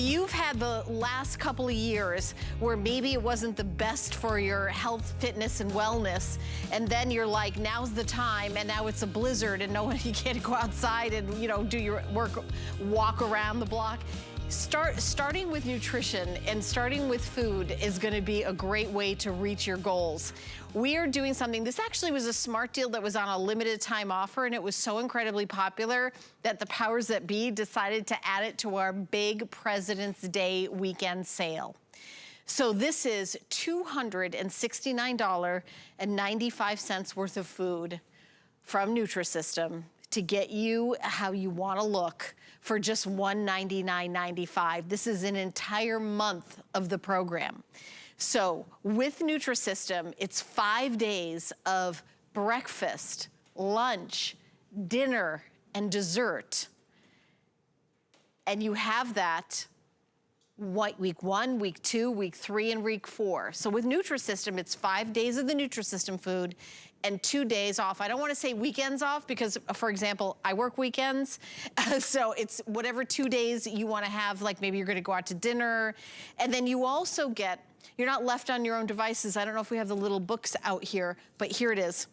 you've had the last couple of years where maybe it wasn't the best for your health, fitness, and wellness, and then you're like, now's the time, and now it's a blizzard, and you can't go outside and, you know, do your work, walk around the block. Starting with nutrition and starting with food is gonna be a great way to reach your goals. We are doing something, this actually was a smart deal that was on a limited time offer, and it was so incredibly popular that the powers that be decided to add it to our big President's Day weekend sale. So this is $269.95 worth of food from Nutrisystem to get you how you wanna look for just $199.95. This is an entire month of the program. So with Nutrisystem, it's 5 days of breakfast, lunch, dinner, and dessert. And you have that week 1, week 2, week 3, and week 4. So with Nutrisystem, it's 5 days of the Nutrisystem food and 2 days off. I don't wanna say weekends off because, for example, I work weekends. So it's whatever 2 days you wanna have, like maybe you're gonna go out to dinner. And then you also get, you're not left on your own devices. I don't know if we have the little books out here, but here it is.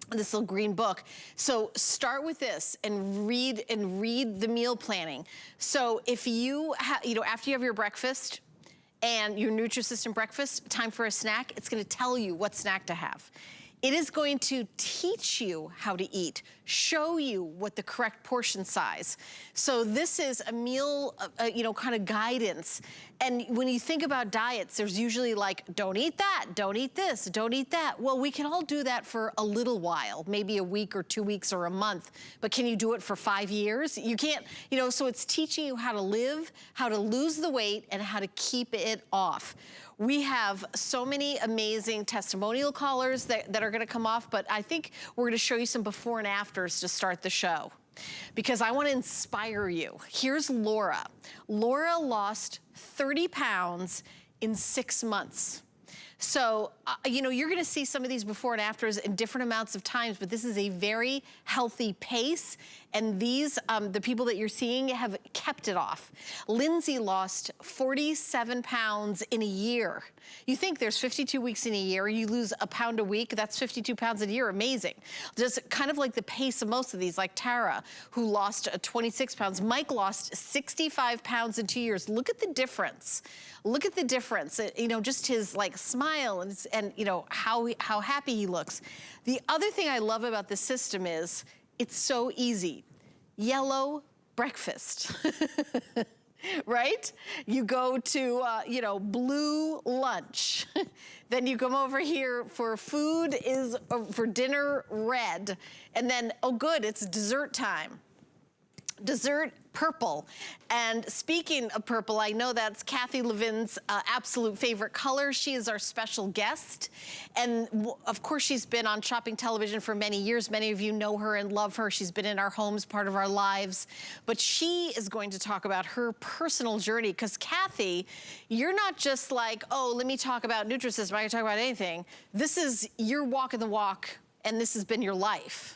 This little green book. So start with this and read the meal planning. So if you after you have your breakfast and your Nutrisystem breakfast, time for a snack, it's gonna tell you what snack to have. It is going to teach you how to eat, show you what the correct portion size. So this is a meal, kind of guidance. And when you think about diets, there's usually like, don't eat that, don't eat this, don't eat that. Well, we can all do that for a little while, maybe a week or 2 weeks or a month, but can you do it for 5 years? You can't, so it's teaching you how to live, how to lose the weight, and how to keep it off. We have so many amazing testimonial callers that are gonna come off, but I think we're gonna show you some before and afters to start the show, because I wanna inspire you. Here's Laura. Laura lost 30 pounds in 6 months. So, you're gonna see some of these before and afters in different amounts of times, but this is a very healthy pace, and these, the people that you're seeing have kept it off. Lindsay lost 47 pounds in a year. You think there's 52 weeks in a year, you lose a pound a week, that's 52 pounds a year, amazing. Just kind of like the pace of most of these, like Tara, who lost 26 pounds. Mike lost 65 pounds in 2 years. Look at the difference. Look at the difference, just his like smile and how happy he looks. The other thing I love about this system is it's so easy. Yellow breakfast, right? You go to, blue lunch. Then you come over here for food for dinner, red. And then, oh good, it's dessert time. Dessert, purple. And speaking of purple, I know that's Kathy Levin's absolute favorite color. She is our special guest. And of course, she's been on shopping television for many years. Many of you know her and love her. She's been in our homes, part of our lives. But she is going to talk about her personal journey, because Kathy, you're not just like, oh, let me talk about Nutrisystem, I can talk about anything. This is, you're walking the walk, and this has been your life.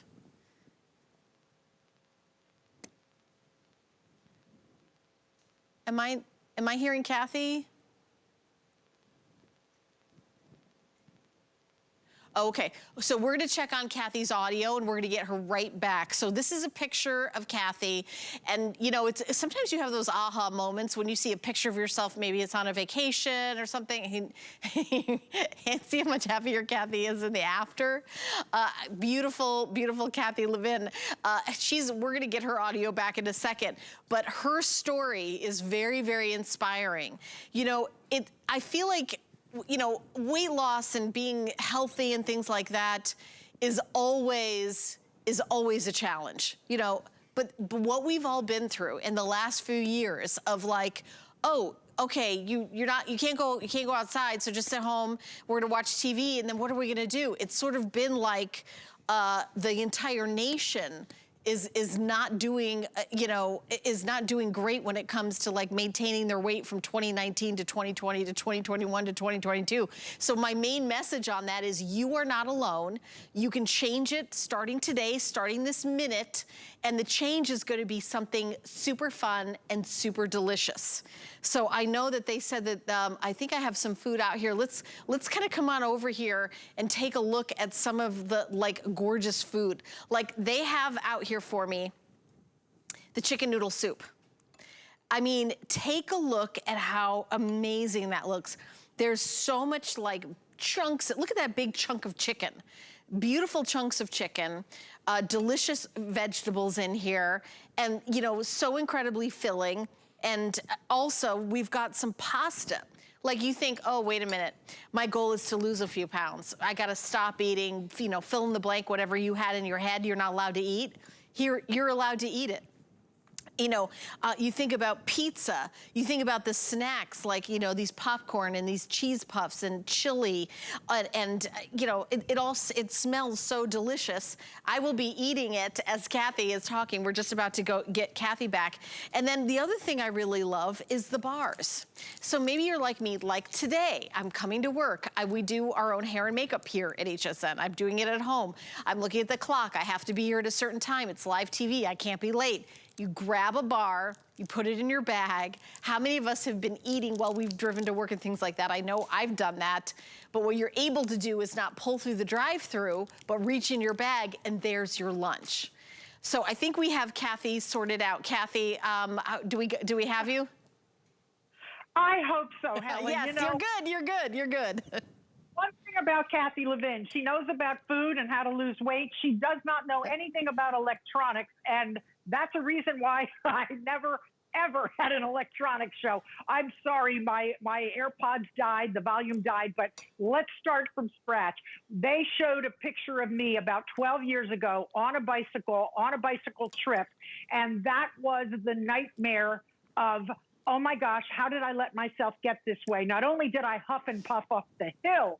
Am I hearing Kathy? Okay, so we're gonna check on Kathy's audio and we're gonna get her right back. So this is a picture of Kathy, and it's sometimes you have those aha moments when you see a picture of yourself, maybe it's on a vacation or something. And see how much happier Kathy is in the after. Beautiful, beautiful Kathy Levin. We're gonna get her audio back in a second, but her story is very, very inspiring. I feel like weight loss and being healthy and things like that is always a challenge, but what we've all been through in the last few years of like, oh, okay, you can't go outside, so just sit home, we're gonna watch TV, and then what are we gonna do? It's sort of been like the entire nation is not doing, you know, is not doing great when it comes to like maintaining their weight from 2019 to 2020 to 2021 to 2022. So my main message on that is you are not alone. You can change it starting today, starting this minute, and the change is going to be something super fun and super delicious. So I know that they said that, I think I have some food out here. Let's kind of come on over here and take a look at some of the like gorgeous food. Like they have out here for me the chicken noodle soup. I mean, take a look at how amazing that looks. There's so much like chunks. Look at that big chunk of chicken. Beautiful chunks of chicken, delicious vegetables in here, and you know, so incredibly filling. And also we've got some pasta. Like you think, oh, wait a minute, my goal is to lose a few pounds. I gotta stop eating, you know, fill in the blank, whatever you had in your head you're not allowed to eat. Here, you're allowed to eat it. You know, you think about pizza, you think about the snacks like, you know, these popcorn and these cheese puffs and chili, and you know, it smells so delicious. I will be eating it as Kathy is talking. We're just about to go get Kathy back. And then the other thing I really love is the bars. So maybe you're like me, like today, I'm coming to work. We do our own hair and makeup here at HSN. I'm doing it at home. I'm looking at the clock. I have to be here at a certain time. It's live TV. I can't be late. You grab a bar, you put it in your bag. How many of us have been eating while we've driven to work and things like that? I know I've done that. But what you're able to do is not pull through the drive-through, but reach in your bag and there's your lunch. So I think we have Kathy sorted out. Kathy, do we have you? I hope so, Helen. Yes, you know, you're good. One thing about Kathy Levin, she knows about food and how to lose weight. She does not know anything about electronics, and that's a reason why I never, ever had an electronics show. I'm sorry, my AirPods died, the volume died, but let's start from scratch. They showed a picture of me about 12 years ago on a bicycle trip, and that was the nightmare of, oh my gosh, how did I let myself get this way? Not only did I huff and puff off the hill,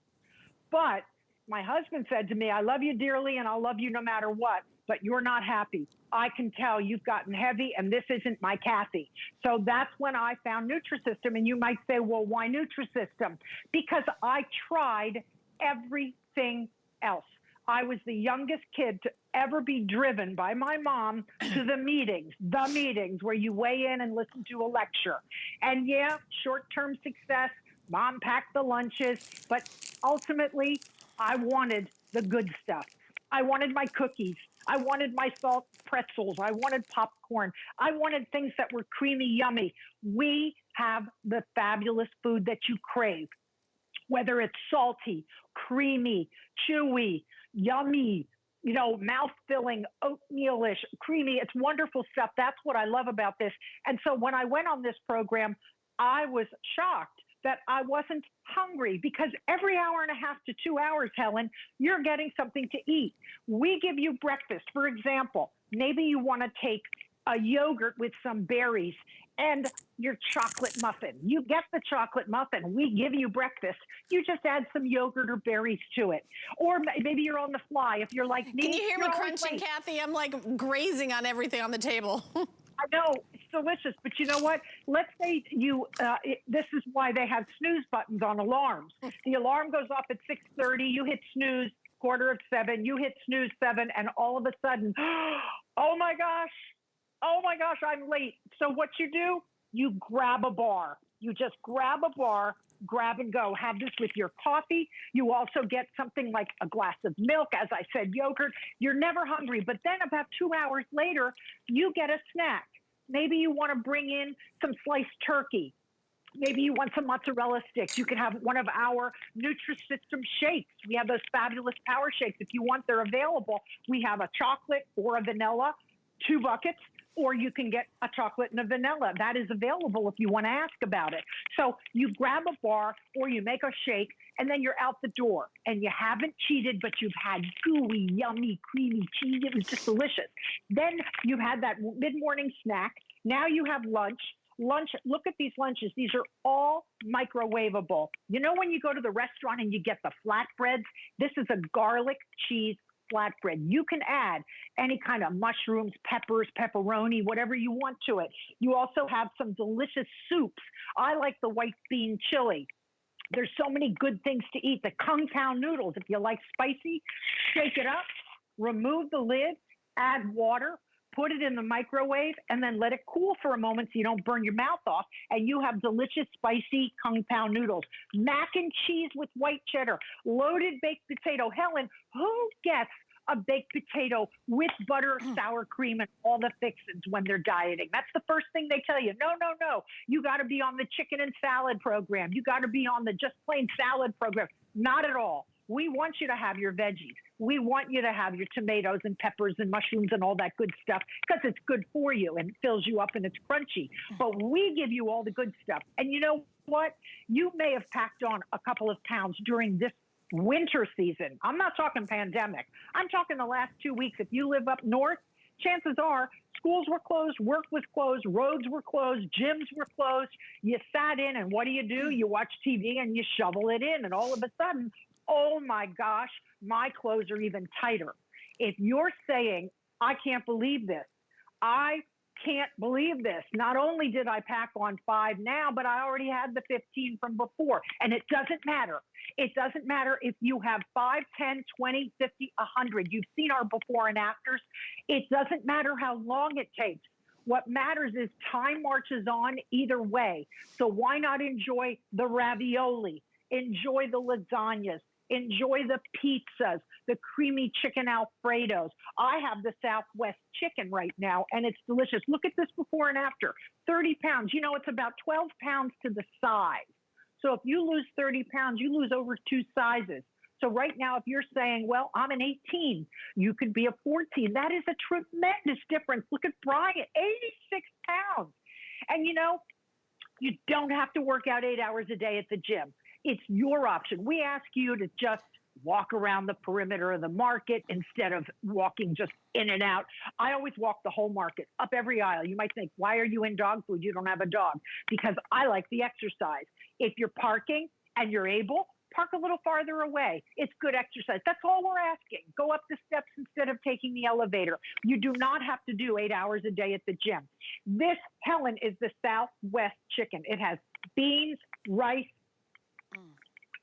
but my husband said to me, I love you dearly and I'll love you no matter what, but you're not happy. I can tell you've gotten heavy and this isn't my Kathy. So that's when I found Nutrisystem. And you might say, well, why Nutrisystem? Because I tried everything else. I was the youngest kid to ever be driven by my mom to the meetings where you weigh in and listen to a lecture. And yeah, short-term success, mom packed the lunches, but ultimately I wanted the good stuff. I wanted my cookies. I wanted my salt pretzels. I wanted popcorn. I wanted things that were creamy, yummy. We have the fabulous food that you crave, whether it's salty, creamy, chewy, yummy, you know, mouth-filling, oatmeal-ish, creamy. It's wonderful stuff. That's what I love about this. And so when I went on this program, I was shocked that I wasn't hungry, because every hour and a half to 2 hours, Helen, you're getting something to eat. We give you breakfast. For example, maybe you want to take a yogurt with some berries and your chocolate muffin. You get the chocolate muffin. We give you breakfast. You just add some yogurt or berries to it. Or maybe you're on the fly. If you're like me, can you hear me crunching, Kathy? I'm like grazing on everything on the table. I know, it's delicious, but you know what? Let's say you, this is why they have snooze buttons on alarms. The alarm goes off at 6:30, you hit snooze, 6:45, you hit snooze 7, and all of a sudden, oh my gosh, I'm late. So what you do, you grab a bar. You just grab a bar, grab and go. Have this with your coffee. You also get something like a glass of milk, as I said, yogurt. You're never hungry. But then about 2 hours later, you get a snack. Maybe you want to bring in some sliced turkey. Maybe you want some mozzarella sticks. You can have one of our Nutrisystem shakes. We have those fabulous power shakes. If you want, they're available. We have a chocolate or a vanilla, 2 buckets. Or you can get a chocolate and a vanilla. That is available if you want to ask about it. So you grab a bar or you make a shake, and then you're out the door. And you haven't cheated, but you've had gooey, yummy, creamy cheese. It was just delicious. Then you've had that mid-morning snack. Now you have lunch. Look at these lunches. These are all microwavable. You know when you go to the restaurant and you get the flatbreads? This is a garlic cheese flatbread. You can add any kind of mushrooms, peppers, pepperoni, whatever you want to it. You also have some delicious soups. I like the white bean chili. There's so many good things to eat. The Kung Pao noodles, if you like spicy, shake it up, remove the lid, add water, put it in the microwave, and then let it cool for a moment so you don't burn your mouth off, and you have delicious, spicy Kung Pao noodles. Mac and cheese with white cheddar, loaded baked potato. Helen, who gets a baked potato with butter, sour cream, and all the fixins when they're dieting? That's the first thing they tell you. No, no, no. You got to be on the chicken and salad program. You got to be on the just plain salad program. Not at all. We want you to have your veggies. We want you to have your tomatoes and peppers and mushrooms and all that good stuff because it's good for you and it fills you up and it's crunchy. But we give you all the good stuff. And you know what? You may have packed on a couple of pounds during this winter season. I'm not talking pandemic. I'm talking the last 2 weeks. If you live up north, chances are schools were closed, work was closed, roads were closed, gyms were closed. You sat in and what do? You watch TV and you shovel it in. And all of a sudden, oh my gosh, my clothes are even tighter. If you're saying, I can't believe this, I can't believe this. Not only did I pack on 5 now, but I already had the 15 from before. And it doesn't matter. It doesn't matter if you have 5, 10, 20, 50, 100. You've seen our before and afters. It doesn't matter how long it takes. What matters is time marches on either way. So why not enjoy the ravioli? Enjoy the lasagnas. Enjoy the pizzas, the creamy chicken Alfredos. I have the Southwest chicken right now, and it's delicious. Look at this before and after. 30 pounds. You know, it's about 12 pounds to the size. So if you lose 30 pounds, you lose over 2 sizes. So right now, if you're saying, well, I'm an 18, you could be a 14. That is a tremendous difference. Look at Brian, 86 pounds. And, you know, you don't have to work out 8 hours a day at the gym. It's your option. We ask you to just walk around the perimeter of the market instead of walking just in and out. I always walk the whole market, up every aisle. You might think, why are you in dog food? You don't have a dog. Because I like the exercise. If you're parking and you're able, park a little farther away. It's good exercise. That's all we're asking. Go up the steps instead of taking the elevator. You do not have to do 8 hours a day at the gym. This, Helen, is the Southwest chicken. It has beans, rice,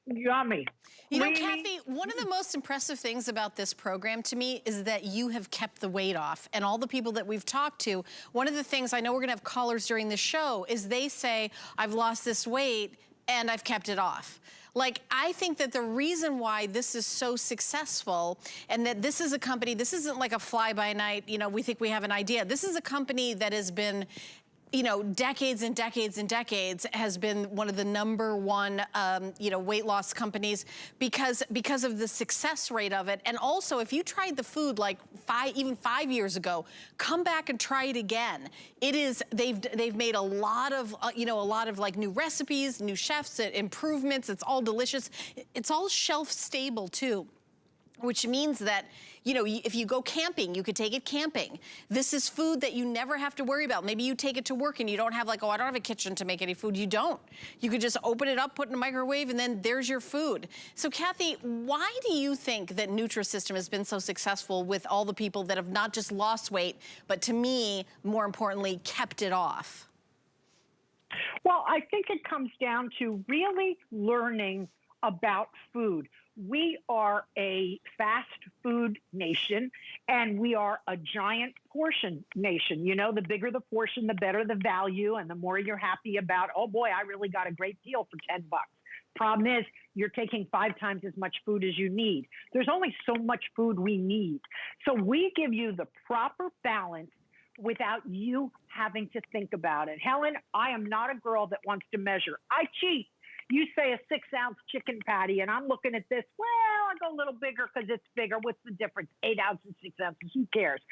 yummy. You know, Kathy, one of the most impressive things about this program to me is that you have kept the weight off. And all the people that we've talked to, one of the things, I know we're gonna have callers during the show, is they say, I've lost this weight and I've kept it off. Like, I think that the reason why this is so successful and that this is a company, this isn't like a fly-by-night, you know, we think we have an idea. This is a company that has been, you know, decades and decades and decades, has been one of the #1, you know, weight loss companies because of the success rate of it. And also, if you tried the food like even 5 years ago, come back and try it again. It is, they've made a lot of, you know, a lot of like new recipes, new chefs, improvements. It's all delicious. It's all shelf stable too, which means that, you know, if you go camping, you could take it camping. This is food that you never have to worry about. Maybe you take it to work and you don't have like, oh, I don't have a kitchen to make any food. You don't. You could just open it up, put it in a microwave, and then there's your food. So Kathy, why do you think that Nutrisystem has been so successful with all the people that have not just lost weight, but to me, more importantly, kept it off? Well, I think it comes down to really learning about food. We are a fast food nation, and we are a giant portion nation. You know, the bigger the portion, the better the value, and the more you're happy about, oh boy, I really got a great deal for $10. Problem is, you're taking 5 times as much food as you need. There's only so much food we need. So we give you the proper balance without you having to think about it. Helen, I am not a girl that wants to measure. I cheat. You say a 6-ounce chicken patty, and I'm looking at this. Well, I go a little bigger because it's bigger. What's the difference? 8 ounces, 6 ounces, who cares?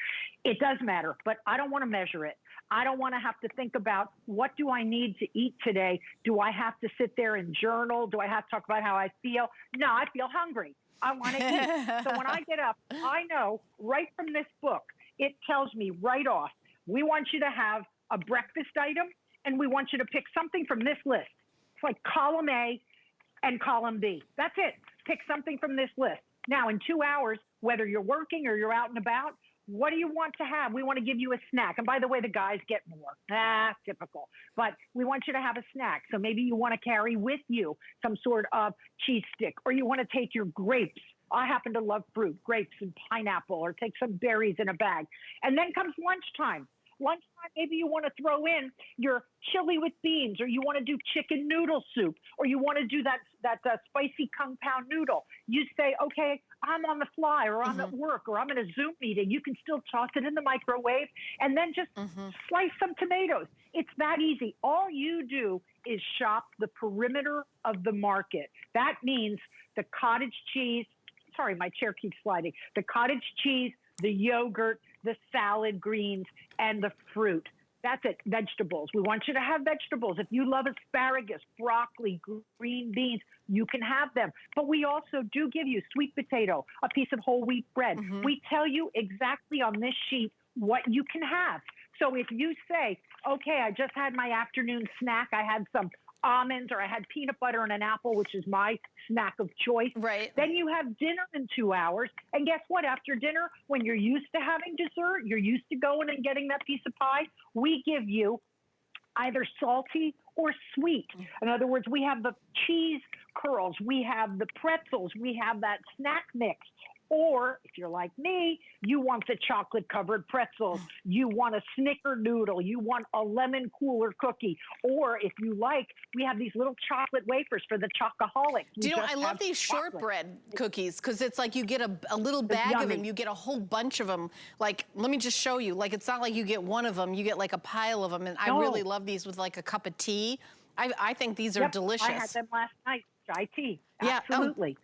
It does matter, but I don't want to measure it. I don't want to have to think about what do I need to eat today? Do I have to sit there and journal? Do I have to talk about how I feel? No, I feel hungry. I want to eat. So when I get up, I know right from this book, it tells me right off, we want you to have a breakfast item, and we want you to pick something from this list. It's like column A and column B. That's it. Pick something from this list. Now, in 2 hours, whether you're working or you're out and about, what do you want to have? We want to give you a snack. And by the way, the guys get more. Typical. But we want you to have a snack. So maybe you want to carry with you some sort of cheese stick, or you want to take your grapes. I happen to love fruit, grapes and pineapple, or take some berries in a bag. And then comes lunchtime. Lunchtime, maybe you want to throw in your chili with beans, or you want to do chicken noodle soup, or you want to do that spicy kung pao noodle. You say, okay, I'm on the fly, or I'm at work, or I'm in a Zoom meeting. You can still toss it in the microwave and then just slice some tomatoes. It's that easy. All you do is shop the perimeter of the market. That means the cottage cheese. Sorry, my chair keeps sliding. The cottage cheese, the yogurt, the salad greens, and the fruit. That's it. Vegetables. We want you to have vegetables. If you love asparagus, broccoli, green beans, you can have them. But we also do give you sweet potato, a piece of whole wheat bread. We tell you exactly on this sheet what you can have. So if you say, okay, I just had my afternoon snack, I had some almonds, or I had peanut butter and an apple, which is my snack of choice. Right. Then you have dinner in 2 hours. And guess what? After dinner, when you're used to having dessert, you're used to going and getting that piece of pie, we give you either salty or sweet. In other words, we have the cheese curls, we have the pretzels, we have that snack mix. Or if you're like me, you want the chocolate covered pretzels, you want a snickerdoodle, you want a lemon cooler cookie. Or if you like, we have these little chocolate wafers for the chocoholics. Do you know, I love these shortbread cookies, because it's like you get a little bag of them, you get a whole bunch of them. Like, let me just show you, like, it's not like you get one of them, you get like a pile of them. And I really love these with like a cup of tea. I think these are delicious. I had them last night, chai tea. Absolutely.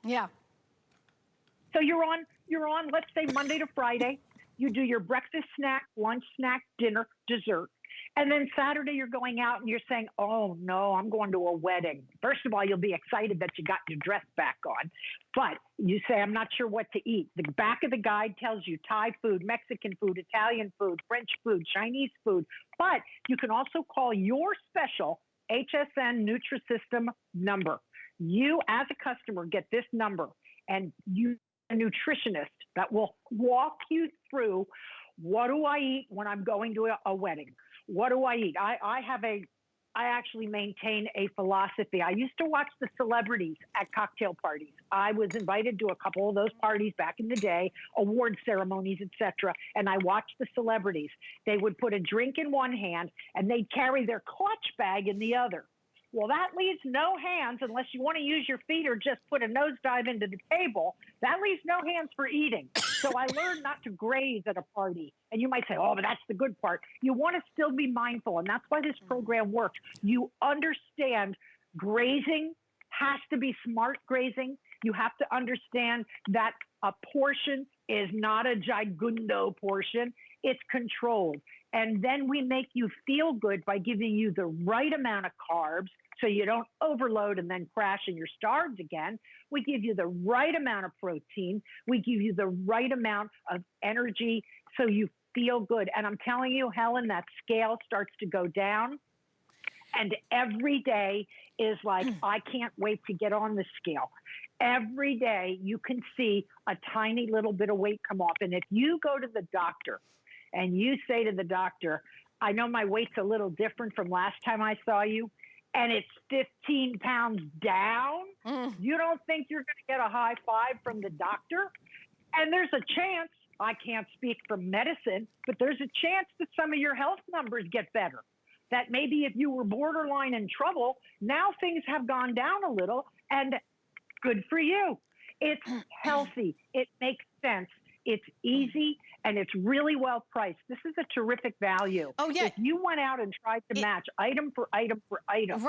Yeah. So you're on, let's say Monday to Friday. You do your breakfast snack, lunch snack, dinner, dessert. And then Saturday you're going out and you're saying, oh no, I'm going to a wedding. First of all, you'll be excited that you got your dress back on. But you say, I'm not sure what to eat. The back of the guide tells you Thai food, Mexican food, Italian food, French food, Chinese food. But you can also call your special HSN Nutrisystem number. You, as a customer, get this number, and you a nutritionist that will walk you through, what do I eat when I'm going to a wedding? What do I eat? I actually maintain a philosophy. I used to watch the celebrities at cocktail parties. I was invited to a couple of those parties back in the day, award ceremonies, etc. And I watched the celebrities. They would put a drink in one hand and they'd carry their clutch bag in the other. Well, that leaves no hands unless you want to use your feet or just put a nosedive into the table. That leaves no hands for eating. So I learned not to graze at a party. And you might say, oh, but that's the good part. You want to still be mindful. And that's why this program works. You understand grazing has to be smart grazing. You have to understand that a portion is not a gigundo portion. It's controlled. And then we make you feel good by giving you the right amount of carbs so you don't overload and then crash and you're starved again. We give you the right amount of protein. We give you the right amount of energy so you feel good. And I'm telling you, Helen, that scale starts to go down. And every day is like, I can't wait to get on the scale. Every day you can see a tiny little bit of weight come off. And if you go to the doctor and you say to the doctor, I know my weight's a little different from last time I saw you, and it's 15 pounds down, you don't think you're going to get a high five from the doctor? And there's a chance, I can't speak for medicine, but there's a chance that some of your health numbers get better. That maybe if you were borderline in trouble, now things have gone down a little, and good for you. It's healthy. It makes sense. It's easy, and it's really well priced. This is a terrific value. Oh, yeah. If you went out and tried to match item for item for item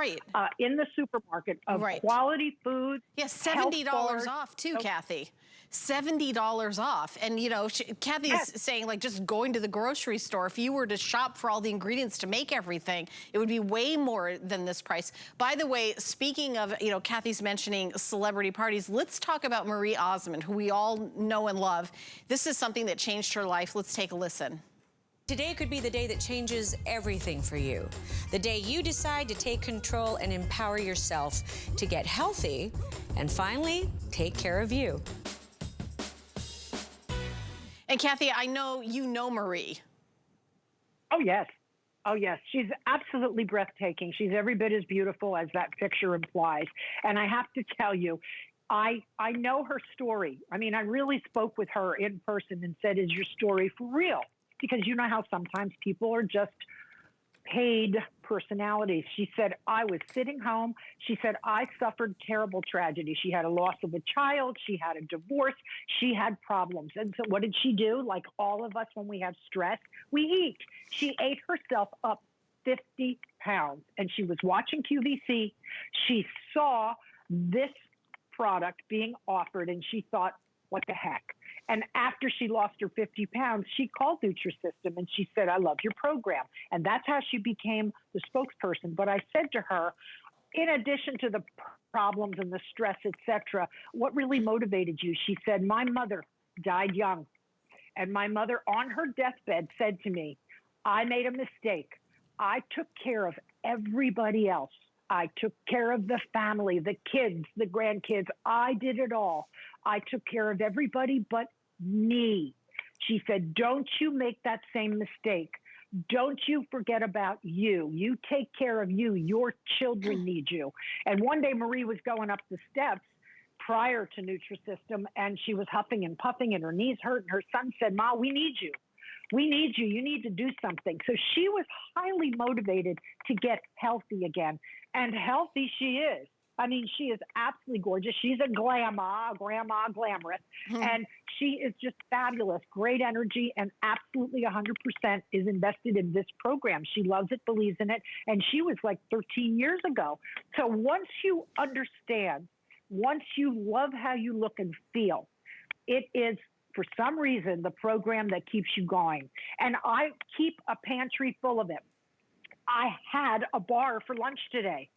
in the supermarket of quality food. Yeah, $70 off too, Kathy. $70 off. And, you know, Kathy's saying, like, just going to the grocery store, if you were to shop for all the ingredients to make everything, it would be way more than this price. By the way, speaking of, you know, Kathy's mentioning celebrity parties, let's talk about Marie Osmond, who we all know and love. This is something that changed her life. Let's take a listen. Today could be the day that changes everything for you. The day you decide to take control and empower yourself to get healthy and finally take care of you. And Kathy, I know you know Marie. Oh, yes. Oh, yes. She's absolutely breathtaking. She's every bit as beautiful as that picture implies. And I have to tell you, I know her story. I mean, I really spoke with her in person and said, is your story for real? Because you know how sometimes people are just paid personalities. She said, I was sitting home. She said, I suffered terrible tragedy. She had a loss of a child. She had a divorce. She had problems. And so what did she do? Like all of us when we have stress, we eat. She ate herself up 50 pounds. And she was watching QVC. She saw this product being offered and she thought, what the heck? And after she lost her 50 pounds, she called Nutrisystem and she said, I love your program. And that's how she became the spokesperson. But I said to her, in addition to the problems and the stress, et cetera, what really motivated you? She said, my mother died young. And my mother on her deathbed said to me, I made a mistake. I took care of everybody else. I took care of the family, the kids, the grandkids. I did it all. I took care of everybody but me. She said, don't you make that same mistake. Don't you forget about you. You take care of you. Your children need you. And one day Marie was going up the steps prior to Nutrisystem, and she was huffing and puffing, and her knees hurt, and her son said, Ma, we need you. We need you. You need to do something. So she was highly motivated to get healthy again. And healthy she is. I mean, she is absolutely gorgeous. She's a grandma glamorous. And she is just fabulous, great energy, and absolutely 100% is invested in this program. She loves it, believes in it, and she was like 13 years ago. So once you understand, once you love how you look and feel, it is, for some reason, the program that keeps you going. And I keep a pantry full of it. I had a bar for lunch today.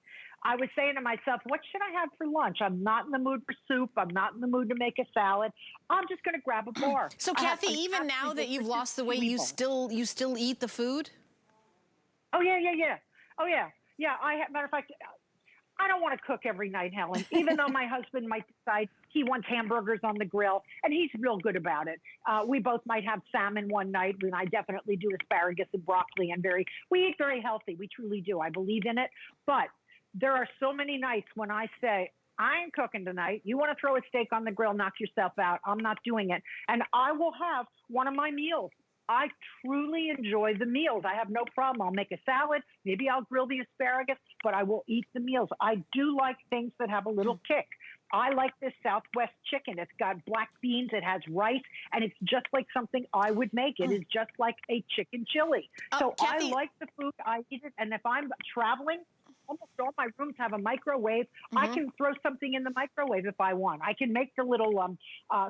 I was saying to myself, what should I have for lunch? I'm not in the mood for soup. I'm not in the mood to make a salad. I'm just going to grab a bar. So Kathy, even now that you've lost the weight, you still eat the food? Oh, yeah. Oh, yeah. Yeah, matter of fact, I don't want to cook every night, Helen, even though my husband might decide he wants hamburgers on the grill, and he's real good about it. We both might have salmon one night, and I definitely do asparagus and broccoli, and we eat very healthy. We truly do. I believe in it. But there are so many nights when I say, I ain't cooking tonight. You want to throw a steak on the grill, knock yourself out. I'm not doing it. And I will have one of my meals. I truly enjoy the meals. I have no problem. I'll make a salad. Maybe I'll grill the asparagus, but I will eat the meals. I do like things that have a little kick. I like this Southwest chicken. It's got black beans. It has rice, and it's just like something I would make. It is just like a chicken chili. So Kathy, I like the food. I eat it. And if I'm traveling, almost all my rooms have a microwave. I can throw something in the microwave if I want. I can make the little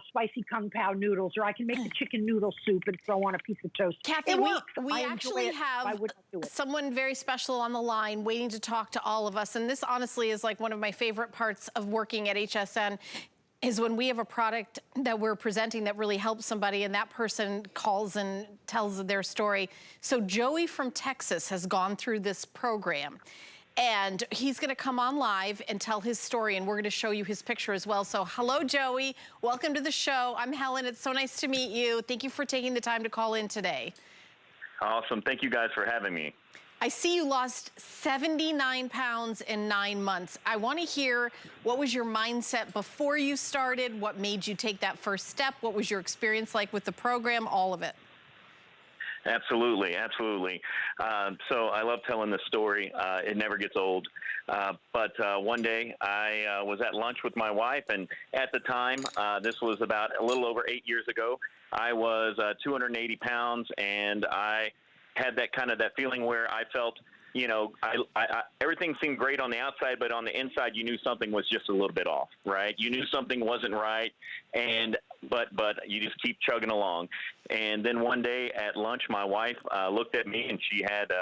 spicy kung pao noodles, or I can make the chicken noodle soup and throw on a piece of toast. Kathy, we actually have someone very special on the line waiting to talk to all of us. And this honestly is like one of my favorite parts of working at HSN, is when we have a product that we're presenting that really helps somebody and that person calls and tells their story. So Joey from Texas has gone through this program. And he's gonna come on live and tell his story, and we're gonna show you his picture as well. So hello, Joey. Welcome to the show. I'm Helen. It's so nice to meet you. Thank you for taking the time to call in today. Awesome. Thank you guys for having me. I see you lost 79 pounds in 9 months. I wanna hear, what was your mindset before you started? What made you take that first step? What was your experience like with the program? All of it. Absolutely. So I love telling this story. It never gets old. But one day I was at lunch with my wife, and at the time, this was about a little over 8 years ago, I was 280 pounds, and I had that feeling where I felt, you know, everything seemed great on the outside, but on the inside, you knew something was just a little bit off, right? You knew something wasn't right, but you just keep chugging along. And then one day at lunch, my wife looked at me, and she had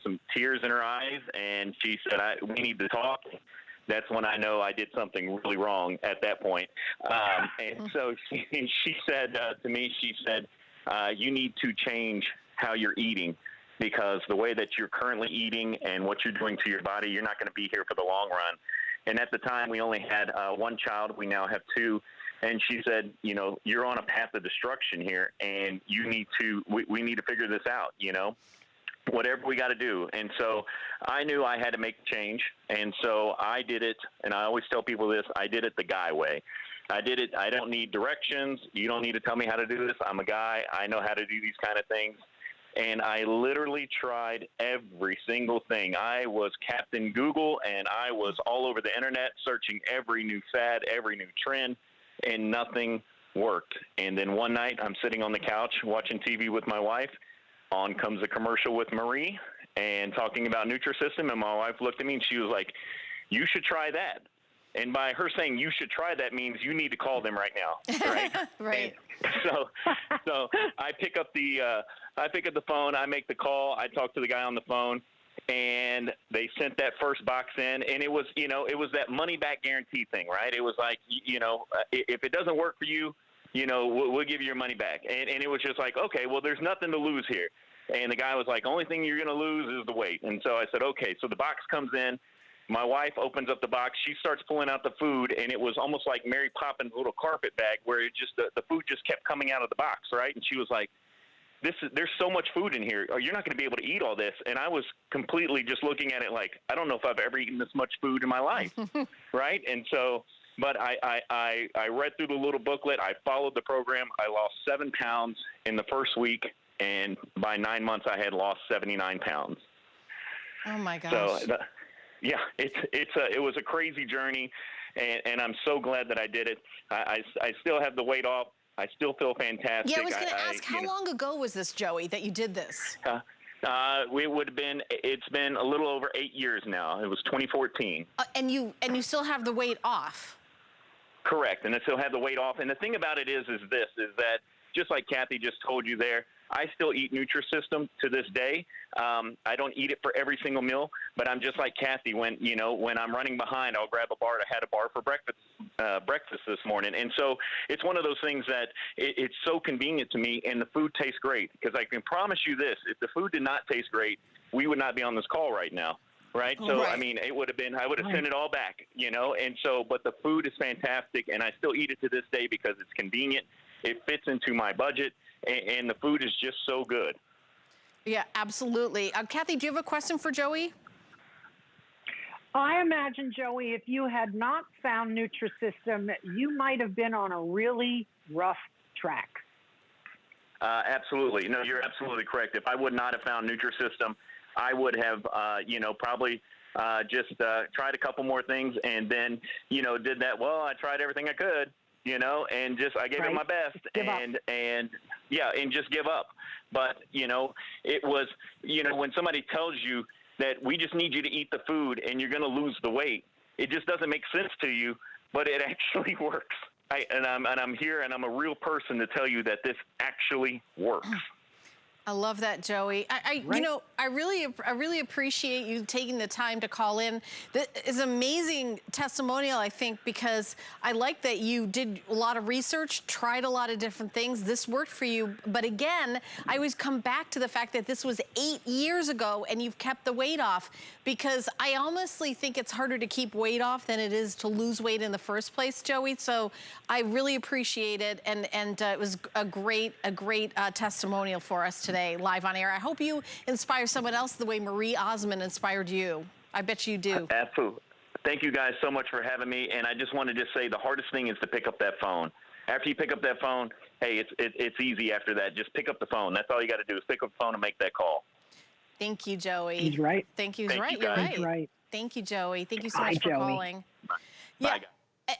some tears in her eyes, and she said, we need to talk. That's when I know I did something really wrong at that point. And so she said to me, she said, you need to change how you're eating, because the way that you're currently eating and what you're doing to your body, you're not going to be here for the long run. And at the time, we only had one child. We now have two. And she said, you know, you're on a path of destruction here, and you need to, we need to figure this out, you know, whatever we got to do. And so I knew I had to make a change. And so I did it. And I always tell people this, I did it the guy way. I did it. I don't need directions. You don't need to tell me how to do this. I'm a guy. I know how to do these kind of things. And I literally tried every single thing. I was Captain Google, and I was all over the internet searching every new fad, every new trend, and nothing worked. And then one night I'm sitting on the couch watching TV with my wife. On comes a commercial with Marie and talking about Nutrisystem, and my wife looked at me and she was like, "You should try that." And by her saying you should try that means you need to call them right now, right? Right. And so I pick up the phone, I make the call, I talk to the guy on the phone, and they sent that first box in, and it was, you know, it was that money back guarantee thing, right? It was like, you know, if it doesn't work for you, you know, we'll give you your money back. And it was just like, okay, well, there's nothing to lose here. And the guy was like, only thing you're going to lose is the weight. And so I said, okay. So the box comes in. My wife opens up the box. She starts pulling out the food, and it was almost like Mary Poppins' little carpet bag, where it just the food just kept coming out of the box, right? And she was like, "There's so much food in here. You're not going to be able to eat all this." And I was completely just looking at it like, I don't know if I've ever eaten this much food in my life, right? And so, but I read through the little booklet. I followed the program. I lost 7 pounds in the first week, and by 9 months, I had lost 79 pounds. Oh my gosh. So. Yeah, it was a crazy journey, and I'm so glad that I did it. I still have the weight off. I still feel fantastic. Yeah, I was going to ask, how long ago was this, Joey, that you did this? It's been a little over 8 years now. It was 2014. And you still have the weight off? Correct, and I still have the weight off. And the thing about it is that just like Kathy just told you there, I still eat Nutrisystem to this day. I don't eat it for every single meal, but I'm just like Kathy. When I'm running behind, I'll grab a bar. I had a bar for breakfast this morning. And so it's one of those things that it's so convenient to me, and the food tastes great. Because I can promise you this, if the food did not taste great, we would not be on this call right now. Right. So, right. I mean, I would have sent it all back, you know, and so, but the food is fantastic, and I still eat it to this day because it's convenient. It fits into my budget, and the food is just so good. Yeah, absolutely. Kathy, do you have a question for Joey? I imagine, Joey, if you had not found Nutrisystem, you might have been on a really rough track. Absolutely. No, you're absolutely correct. If I would not have found Nutrisystem, I would have, probably just tried a couple more things, and then, did that. Well, I tried everything I could, and just I gave it my best, and just give up. But it was, when somebody tells you that we just need you to eat the food and you're going to lose the weight, it just doesn't make sense to you, but it actually works. I'm here, and I'm a real person to tell you that this actually works. I love that, Joey. I really appreciate you taking the time to call in. This is an amazing testimonial, I think, because I like that you did a lot of research, tried a lot of different things. This worked for you. But again, I always come back to the fact that this was 8 years ago and you've kept the weight off, because I honestly think it's harder to keep weight off than it is to lose weight in the first place, Joey. So I really appreciate it. And it was a great testimonial for us today, live on air. I hope you inspire someone else the way Marie Osmond inspired you. I bet you do. Absolutely. Thank you guys so much for having me. And I just wanted to say the hardest thing is to pick up that phone. After you pick up that phone, hey, it's easy after that. Just pick up the phone. That's all you got to do is pick up the phone and make that call. Thank you, Joey. He's right. Thank you. Thank You're you, right. He's right. Thank you, Joey. Thank you so Bye, much for Joey. calling. Bye. Yeah. Bye, guys.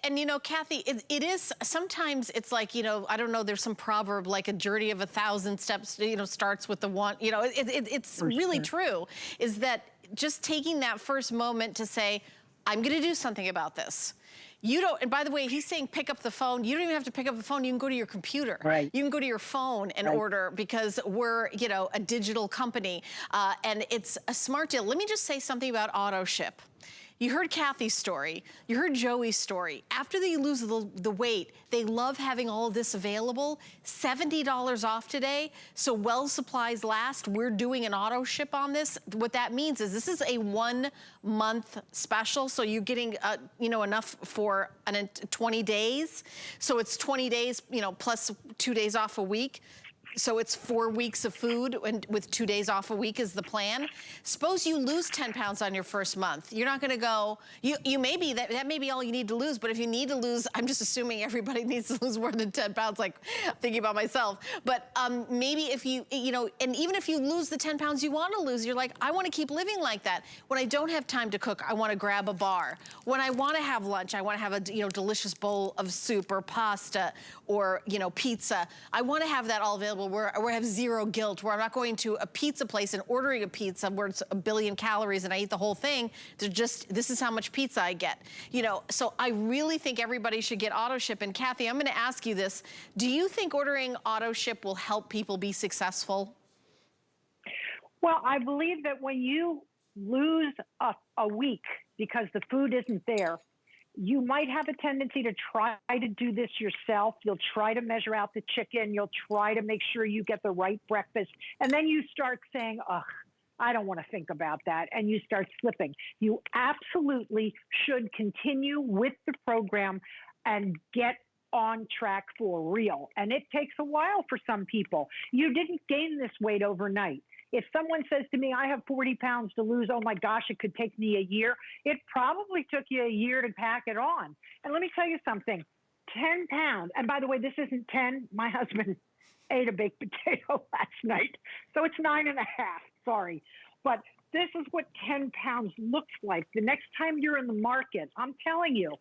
And Kathy, it is, sometimes it's like, I don't know, there's some proverb like a journey of 1,000 steps, starts with the one, it's really true, is that just taking that first moment to say, I'm going to do something about this. And by the way, he's saying pick up the phone. You don't even have to pick up the phone. You can go to your computer. Right. You can go to your phone and order, because we're, a digital company. And it's a smart deal. Let me just say something about auto ship. You heard Kathy's story. You heard Joey's story. After they lose the weight, they love having all of this available. $70 off today, so while supplies last, we're doing an auto ship on this. What that means is this is a 1-month special, so you're getting you know, enough for 20 days. So it's 20 days, you know, plus 2 days off a week. So it's 4 weeks of food, and with 2 days off a week is the plan. Suppose you lose 10 pounds on your first month. You're not gonna go, you may be, that may be all you need to lose, but if you need to lose, I'm just assuming everybody needs to lose more than 10 pounds, like thinking about myself. But maybe if you know, and even if you lose the 10 pounds you wanna lose, you're like, I wanna keep living like that. When I don't have time to cook, I wanna grab a bar. When I wanna have lunch, I wanna have a, you know, delicious bowl of soup or pasta or, you know, pizza. I wanna have that all available where I have zero guilt, where I'm not going to a pizza place and ordering a pizza where it's 1 billion calories and I eat the whole thing. They're just, this is how much pizza I get. You know, so I really think everybody should get auto ship. And Kathy, I'm gonna ask you this. Do you think ordering auto ship will help people be successful? Well, I believe that when you lose a week because the food isn't there, you might have a tendency to try to do this yourself. You'll try to measure out the chicken. You'll try to make sure you get the right breakfast. And then you start saying, ugh, I don't want to think about that. And you start slipping. You absolutely should continue with the program and get on track for real. And it takes a while for some people. You didn't gain this weight overnight. If someone says to me, I have 40 pounds to lose, oh my gosh, it could take me a year. It probably took you a year to pack it on. And let me tell you something, 10 pounds. And by the way, this isn't 10. My husband ate a baked potato last night. So it's 9.5, sorry. But this is what 10 pounds looks like. The next time you're in the market, I'm telling you,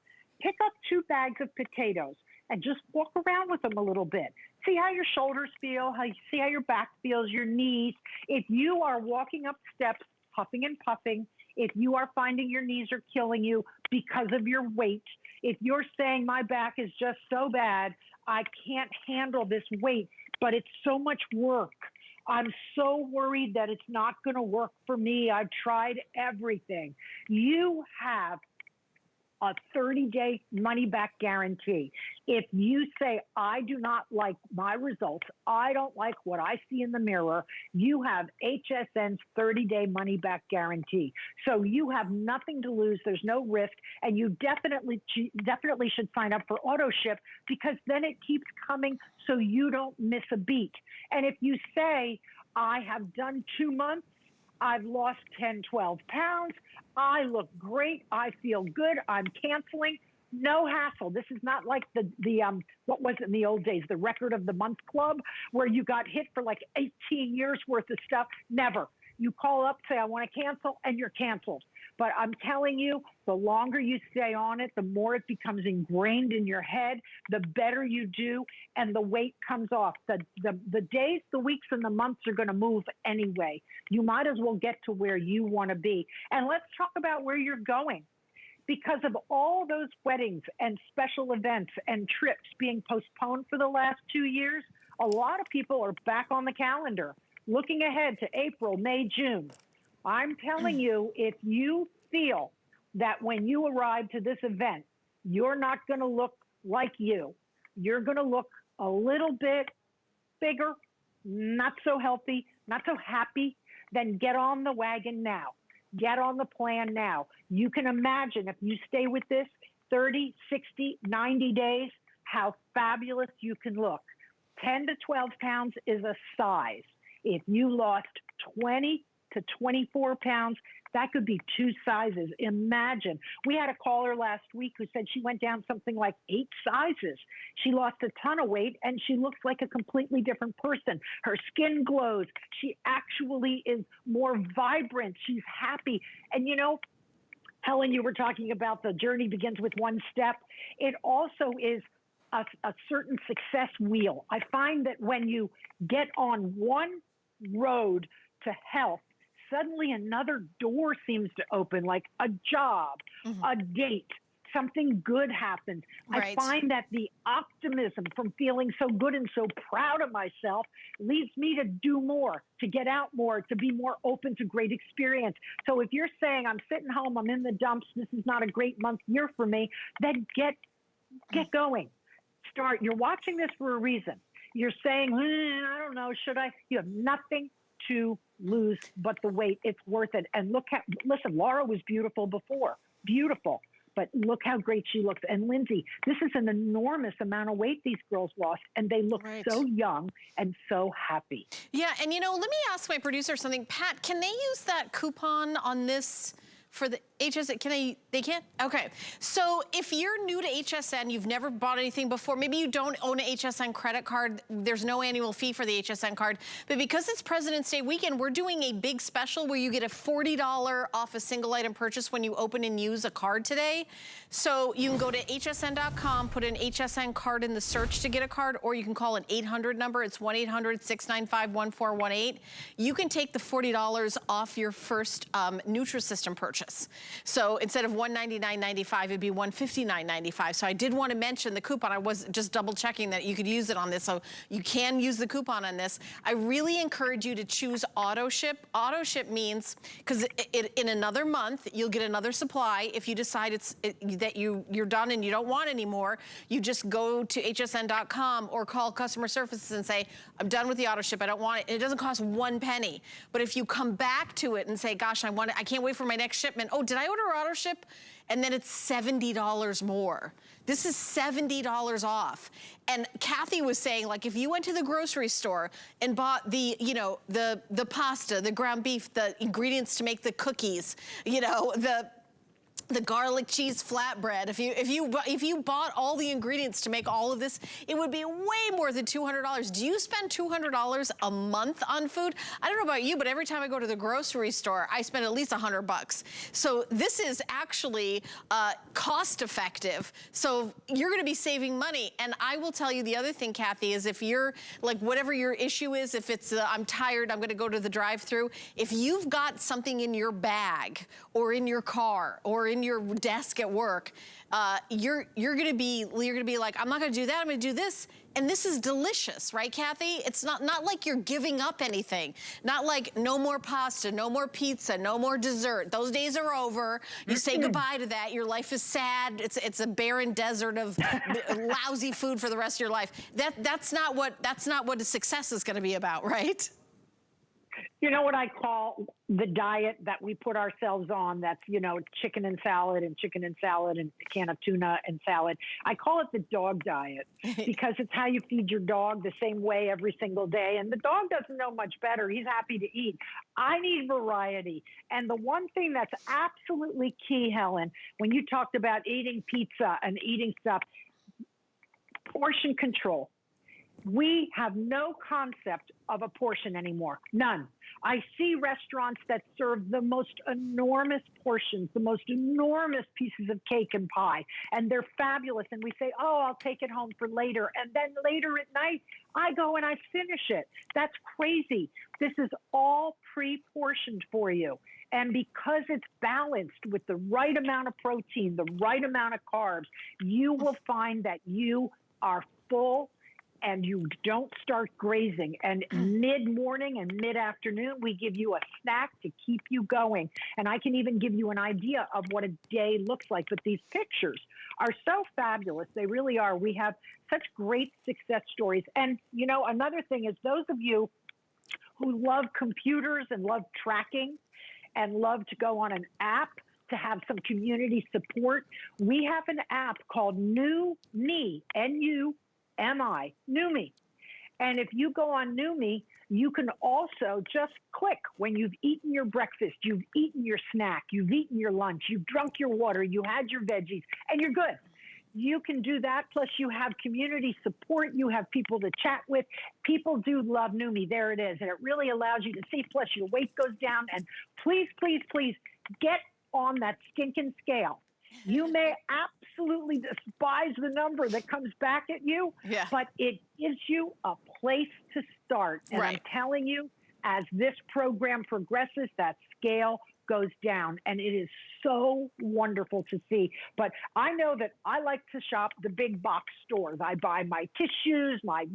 pick up 2 bags of potatoes and just walk around with them a little bit. See how your shoulders feel, see how your back feels, your knees. If you are walking up steps, huffing and puffing, if you are finding your knees are killing you because of your weight, if you're saying my back is just so bad, I can't handle this weight, but it's so much work. I'm so worried that it's not gonna work for me. I've tried everything. You have a 30-day money-back guarantee. If you say, I do not like my results, I don't like what I see in the mirror, you have HSN's 30-day money-back guarantee. So you have nothing to lose, there's no risk, and you definitely should sign up for auto ship because then it keeps coming so you don't miss a beat. And if you say, I have done 2 months, I've lost 10, 12 pounds. I look great. I feel good. I'm canceling. No hassle. This is not like the what was it in the old days, the record of the month club, where you got hit for like 18 years worth of stuff. Never. You call up, say, I want to cancel, and you're canceled. But I'm telling you, the longer you stay on it, the more it becomes ingrained in your head, the better you do, and the weight comes off. The days, the weeks, and the months are going to move anyway. You might as well get to where you want to be. And let's talk about where you're going. Because of all those weddings and special events and trips being postponed for the last 2 years, a lot of people are back on the calendar, looking ahead to April, May, June. I'm telling you, if you feel that when you arrive to this event, you're not going to look like you're going to look a little bit bigger, not so healthy, not so happy, then get on the wagon now. Get on the plan now. You can imagine if you stay with this 30, 60, 90 days, how fabulous you can look. 10 to 12 pounds is a size. If you lost 20 to 24 pounds, that could be 2 sizes. Imagine. We had a caller last week who said she went down something like 8 sizes. She lost a ton of weight and she looks like a completely different person. Her skin glows. She actually is more vibrant. She's happy. And you know, Helen, you were talking about the journey begins with 1 step. It also is a certain success wheel. I find that when you get on one road to health, suddenly another door seems to open, like a job, a date, something good happens. Right. I find that the optimism from feeling so good and so proud of myself leads me to do more, to get out more, to be more open to great experience. So if you're saying I'm sitting home, I'm in the dumps, this is not a great month, year for me, then get going. Start. You're watching this for a reason. You're saying, I don't know, should I? You have nothing to lose but the weight. It's worth it. And listen, Laura was beautiful before. Beautiful. But look how great she looks. And Lindsay, this is an enormous amount of weight these girls lost, and they look so young and so happy. Yeah, and let me ask my producer something. Pat, can they use that coupon on this for the HSN? They can't? Okay. So if you're new to HSN, you've never bought anything before, maybe you don't own an HSN credit card, there's no annual fee for the HSN card, but because it's President's Day weekend, we're doing a big special where you get a $40 off a single item purchase when you open and use a card today. So you can go to hsn.com, put an HSN card in the search to get a card, or you can call an 800 number. It's 1-800-695-1418. You can take the $40 off your first Nutrisystem purchase. So instead of $199.95, it'd be $159.95. So I did want to mention the coupon. I was just double checking that you could use it on this. So you can use the coupon on this. I really encourage you to choose auto ship. Auto ship means, because in another month, you'll get another supply. If you decide that you're done and you don't want any more, you just go to hsn.com or call customer services and say, I'm done with the auto ship, I don't want it. And it doesn't cost 1 penny. But if you come back to it and say, gosh, I can't wait for my next shipment. Oh, did I order auto ship? And then it's $70 more. This is $70 off. And Kathy was saying, like, if you went to the grocery store and bought the pasta, the ground beef, the ingredients to make the cookies, the garlic cheese flatbread, if you bought all the ingredients to make all of this, it would be way more than $200. Do you spend $200 a month on food? I don't know about you, but every time I go to the grocery store, I spend at least $100. So this is actually cost effective. So you're gonna be saving money. And I will tell you the other thing, Kathy, is if you're, like, whatever your issue is, if it's I'm tired, I'm gonna go to the drive-thru, if you've got something in your bag or in your car or in your desk at work, you're gonna be like, I'm not gonna do that, I'm gonna do this. And this is delicious, right, Kathy? It's not like you're giving up anything. Not like no more pasta, no more pizza, no more dessert. Those days are over. You say goodbye to that. Your life is sad. It's a barren desert of lousy food for the rest of your life. That's not what a success is gonna be about, right? You know what I call the diet that we put ourselves on? That's, chicken and salad and a can of tuna and salad. I call it the dog diet because it's how you feed your dog the same way every single day. And the dog doesn't know much better. He's happy to eat. I need variety. And the one thing that's absolutely key, Helen, when you talked about eating pizza and eating stuff, portion control. We have no concept of a portion anymore. None. I see restaurants that serve the most enormous portions, the most enormous pieces of cake and pie, and they're fabulous. And we say, oh, I'll take it home for later. And then later at night, I go and I finish it. That's crazy. This is all pre-portioned for you. And because it's balanced with the right amount of protein, the right amount of carbs, you will find that you are full and you don't start grazing. And mid-morning and mid-afternoon, we give you a snack to keep you going. And I can even give you an idea of what a day looks like. But these pictures are so fabulous. They really are. We have such great success stories. And, another thing is those of you who love computers and love tracking and love to go on an app to have some community support, we have an app called NuMe, N-U-M-I, NuMe. And if you go on NuMe, you can also just click when you've eaten your breakfast, you've eaten your snack, you've eaten your lunch, you've drunk your water, you had your veggies, and you're good. You can do that. Plus, you have community support. You have people to chat with. People do love NuMe. There it is. And it really allows you to see. Plus, your weight goes down. And please, please, please get on that stinking scale. You may absolutely despise the number that comes back at you, but it gives you a place to start. And I'm telling you, as this program progresses, that scale goes down, and it is so wonderful to see. But I know that I like to shop the big box stores. I buy my tissues, my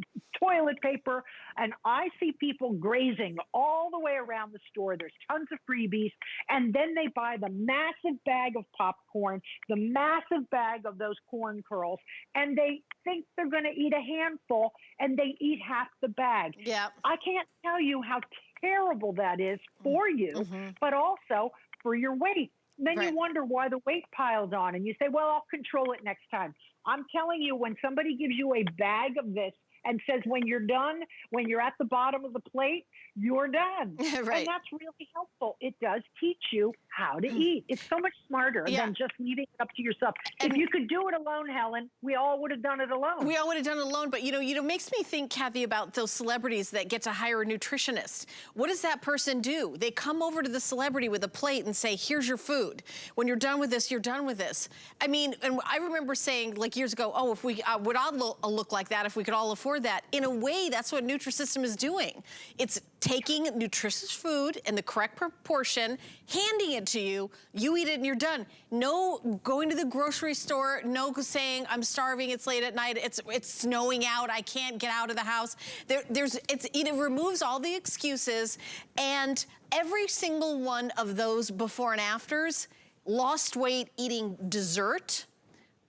toilet paper, and I see people grazing all the way around the store. There's tons of freebies, and then they buy the massive bag of popcorn, the massive bag of those corn curls, and they think they're going to eat a handful, and they eat half the bag. Yeah. I can't tell you how terrible that is for you, but also for your weight. Then Right. you wonder why the weight piles on, and you say, well, I'll control it next time. I'm telling you, when somebody gives you a bag of this and says, when you're done, when you're at the bottom of the plate, you're done. Right. And that's really helpful. It does teach you how to eat. It's so much smarter Yeah. than just leaving it up to yourself. And if you could do it alone, Helen, we all would have done it alone. We all would have done it alone, but you know, makes me think, Kathy, about those celebrities that get to hire a nutritionist. What does that person do? They come over to the celebrity with a plate and say, here's your food. When you're done with this, you're done with this. I mean, and I remember saying like years ago, oh, if we would all look like that if we could all afford that. In a way, that's what Nutrisystem is doing. It's taking nutritious food in the correct proportion, handing it to you, you eat it and you're done. No going to the grocery store, no saying I'm starving, it's late at night, it's snowing out, I can't get out of the house. It removes all the excuses, and every single one of those before and afters lost weight eating dessert,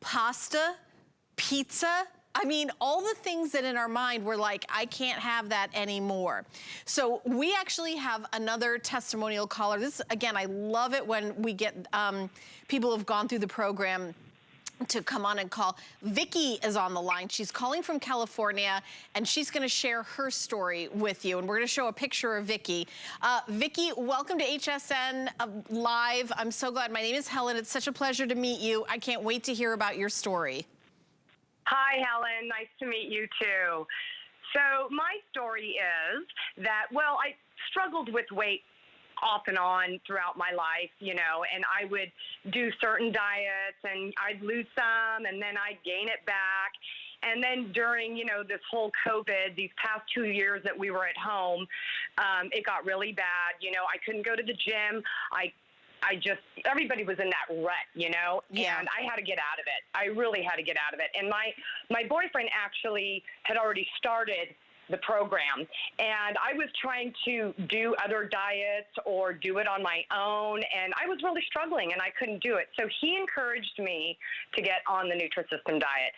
pasta, pizza. I mean, all the things that in our mind we're like, I can't have that anymore. So we actually have another testimonial caller. This, again, I love it when we get people who've gone through the program to come on and call. Vicky is on the line. She's calling from California, and she's gonna share her story with you. And we're gonna show a picture of Vicky. Vicky, welcome to HSN Live. I'm so glad. My name is Helen. It's such a pleasure to meet you. I can't wait to hear about your story. Hi, Helen. Nice to meet you, too. So my story is that, well, I struggled with weight off and on throughout my life, you know, and I would do certain diets and I'd lose some and then I'd gain it back. And then during, you know, this whole COVID, these past 2 years that we were at home, it got really bad. You know, I couldn't go to the gym. Everybody was in that rut, you know, Yeah. and I had to get out of it. I really had to get out of it. And my boyfriend actually had already started the program, and I was trying to do other diets or do it on my own, and I was really struggling, and I couldn't do it. So he encouraged me to get on the Nutrisystem diet.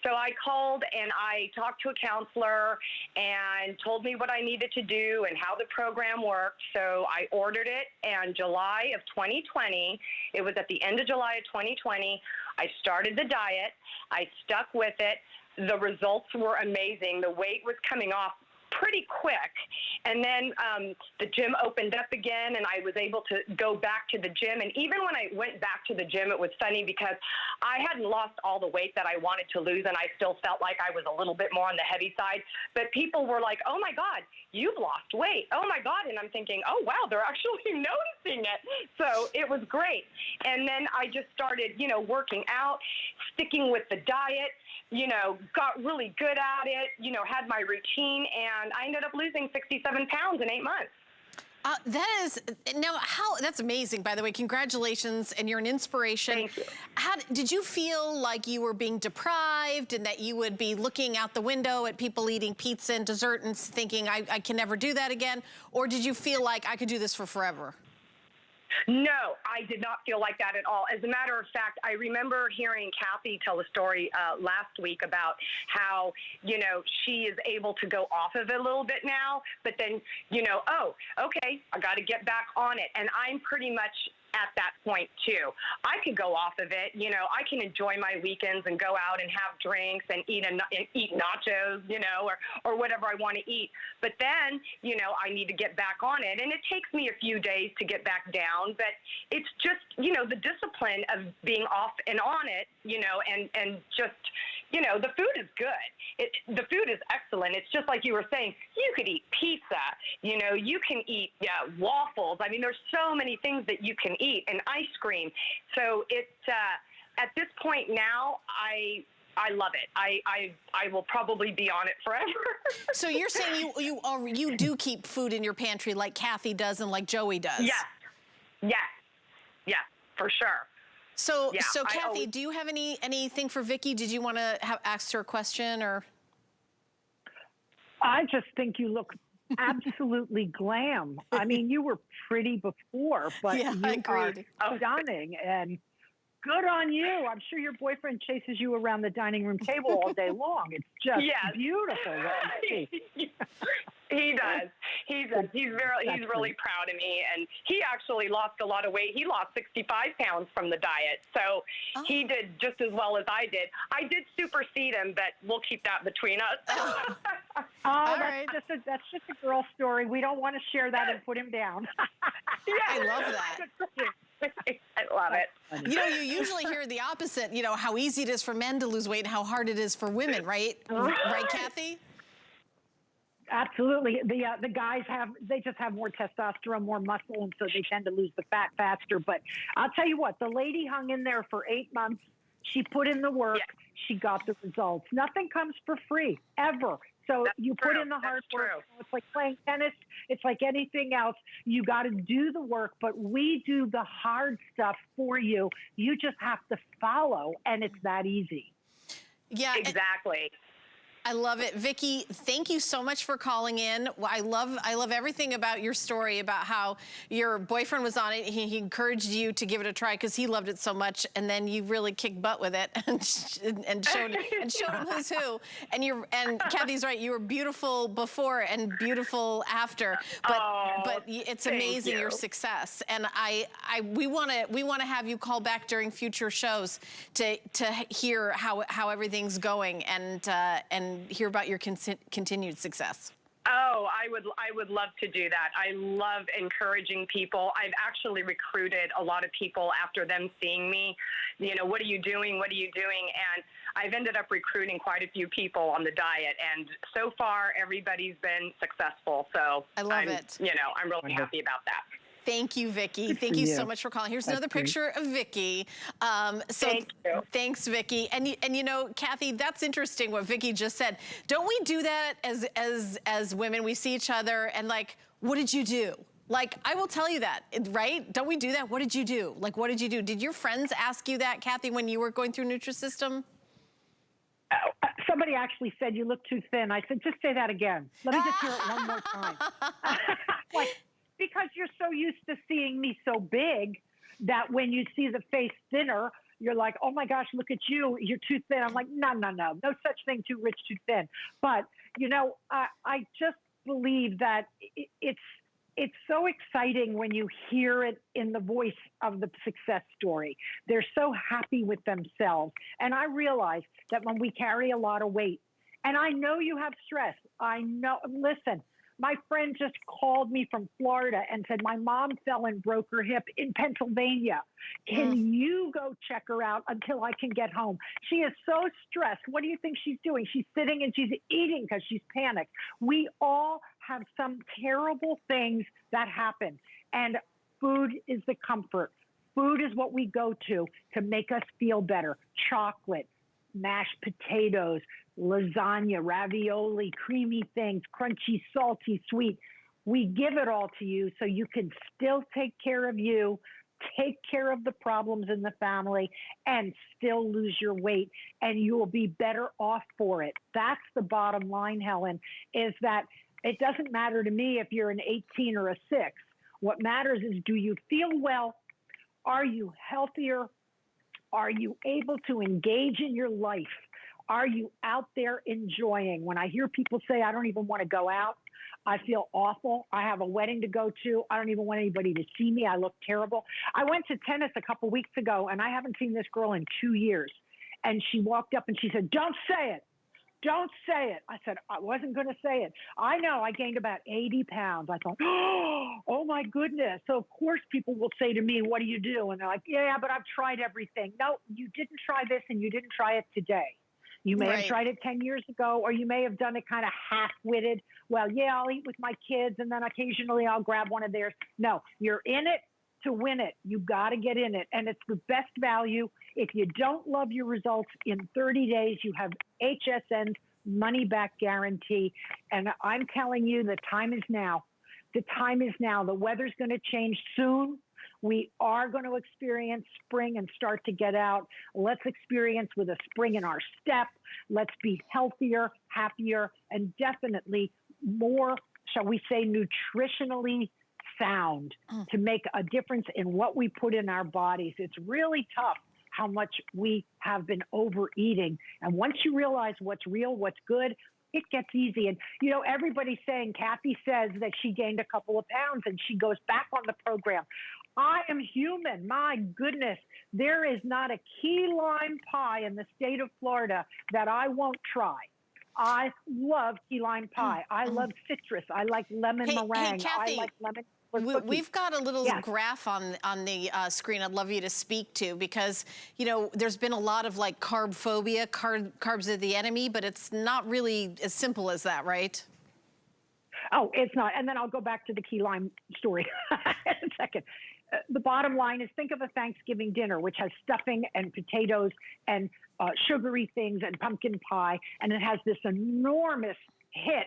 So I called and I talked to a counselor and told me what I needed to do and how the program worked. So I ordered it, and July of 2020, it was at the end of July of 2020, I started the diet. I stuck with it. The results were amazing. The weight was coming off pretty quick. And then the gym opened up again, and I was able to go back to the gym. And even when I went back to the gym, it was funny because I hadn't lost all the weight that I wanted to lose, and I still felt like I was a little bit more on the heavy side. But people were like, oh, my God, you've lost weight. Oh, my God. And I'm thinking, oh, wow, they're actually noticing it. So it was great. And then I just started, you know, working out, sticking with the diet, you know, got really good at it, you know, had my routine, and I ended up losing 67 pounds in 8 months. That's amazing, by the way. Congratulations, and you're an inspiration. Thank you. Did you feel like you were being deprived and that you would be looking out the window at people eating pizza and dessert and thinking, I can never do that again? Or did you feel like I could do this for forever? No, I did not feel like that at all. As a matter of fact, I remember hearing Kathy tell a story last week about how, you know, she is able to go off of it a little bit now, but then, you know, oh, okay, I got to get back on it. And I'm pretty much at that point too. I could go off of it, you know, I can enjoy my weekends and go out and have drinks and eat nachos, you know, or whatever I want to eat. But then, you know, I need to get back on it. And it takes me a few days to get back down, but it's just, you know, the discipline of being off and on it, you know, and just, you know, the food is good. The food is excellent. It's just like you were saying, you could eat pizza, you know, you can eat waffles. I mean, there's so many things that you can eat, and ice cream. So it's, at this point now, I love it. I will probably be on it forever. So you're saying you do keep food in your pantry like Kathy does and like Joey does? Yes. Yes. Yes, for sure. So, Yeah, so I Kathy, always- do you have anything for Vicky? Did you want to ask her a question or? I just think you look absolutely glam. I mean, you were pretty before, but Yeah, you agreed. are stunning, and good on you. I'm sure your boyfriend chases you around the dining room table all day long. It's just Yes. beautiful. What you see. He does. He's really proud of me, and he actually lost a lot of weight. He lost 65 pounds from the diet, so he did just as well as I did. I did supersede him, but we'll keep that between us. That's just a girl story. We don't want to share that and put him down. I love that. I love it. You know, you usually hear the opposite, you know, how easy it is for men to lose weight and how hard it is for women, right? Right, Kathy? Absolutely. The guys just have more testosterone, more muscle, and so they tend to lose the fat faster. But I'll tell you what, the lady hung in there for 8 months. She put in the work. Yeah. She got the results. Nothing comes for free, ever. So you put in the hard work. It's like playing tennis. It's like anything else. You got to do the work, but we do the hard stuff for you. You just have to follow, and it's that easy. Yeah, exactly. I love it. Vicky, thank you so much for calling in. I love everything about your story, about how your boyfriend was on it. He encouraged you to give it a try because he loved it so much, and then you really kicked butt with it and showed him who's who. And Kathy's right. You were beautiful before and beautiful after. But it's amazing your success. And we want to have you call back during future shows to hear how everything's going and hear about your continued success. Oh, I would love to do that. I love encouraging people. I've actually recruited a lot of people after them seeing me. You know, what are you doing? What are you doing? And I've ended up recruiting quite a few people on the diet, and so far everybody's been successful. So I love it. You know, I'm really happy about that. Thank you, Vicky. Thank you so much for calling. Here's another picture of Vicky. Thank you. Thanks, Vicky. And you know, Kathy, that's interesting what Vicky just said. Don't we do that as women? We see each other and like, what did you do? Like, I will tell you that, right? Don't we do that? What did you do? Like, what did you do? Did your friends ask you that, Kathy, when you were going through Nutrisystem? Somebody actually said you look too thin. I said, just say that again. Let me just hear it one more time. Because you're so used to seeing me so big that when you see the face thinner, you're like, oh my gosh, look at you. You're too thin. I'm like, no. No such thing, too rich, too thin. But, you know, I just believe that it's so exciting when you hear it in the voice of the success story. They're so happy with themselves. And I realize that when we carry a lot of weight, and I know you have stress. I know, listen, my friend just called me from Florida and said, my mom fell and broke her hip in Pennsylvania. Can you go check her out until I can get home? She is so stressed. What do you think she's doing? She's sitting and she's eating because she's panicked. We all have some terrible things that happen. And food is the comfort. Food is what we go to make us feel better. Chocolate, mashed potatoes, lasagna, ravioli, creamy things, crunchy, salty, sweet. We give it all to you so you can still take care of you, take care of the problems in the family, and still lose your weight, and you will be better off for it. That's the bottom line, Helen, is that it doesn't matter to me if you're an 18 or a 6. What matters is, do you feel well? Are you healthier? Are you able to engage in your life? Are you out there enjoying? When I hear people say, I don't even want to go out, I feel awful. I have a wedding to go to. I don't even want anybody to see me. I look terrible. I went to tennis a couple weeks ago, and I haven't seen this girl in 2 years. And she walked up and she said, don't say it. Don't say it. I said, I wasn't going to say it. I know I gained about 80 pounds. I thought, oh my goodness. So of course people will say to me, what do you do? And they're like, yeah, but I've tried everything. No, you didn't try this and you didn't try it today. You may have tried it 10 years ago, or you may have done it kind of half-witted. Well, yeah, I'll eat with my kids, and then occasionally I'll grab one of theirs. No, you're in it to win it. You got to get in it, and it's the best value. If you don't love your results in 30 days, you have HSN's money-back guarantee, and I'm telling you, the time is now. The time is now. The weather's going to change soon. We are going to experience spring and start to get out. Let's experience with a spring in our step. Let's be healthier, happier, and definitely more, shall we say, nutritionally sound to make a difference in what we put in our bodies. It's really tough how much we have been overeating. And once you realize what's real, what's good, it gets easy. And, you know, everybody's saying, Kathy says that she gained a couple of pounds and she goes back on the program. I am human. My goodness. There is not a key lime pie in the state of Florida that I won't try. I love key lime pie. I love citrus. I like lemon meringue. Hey, Kathy, I like lemon. We've got a little Yes. graph on the screen I'd love you to speak to, because, you know, there's been a lot of like carb phobia, carbs are the enemy, but it's not really as simple as that, right? Oh, it's not. And then I'll go back to the key lime story in a second. The bottom line is, think of a Thanksgiving dinner, which has stuffing and potatoes and sugary things and pumpkin pie, and it has this enormous hit.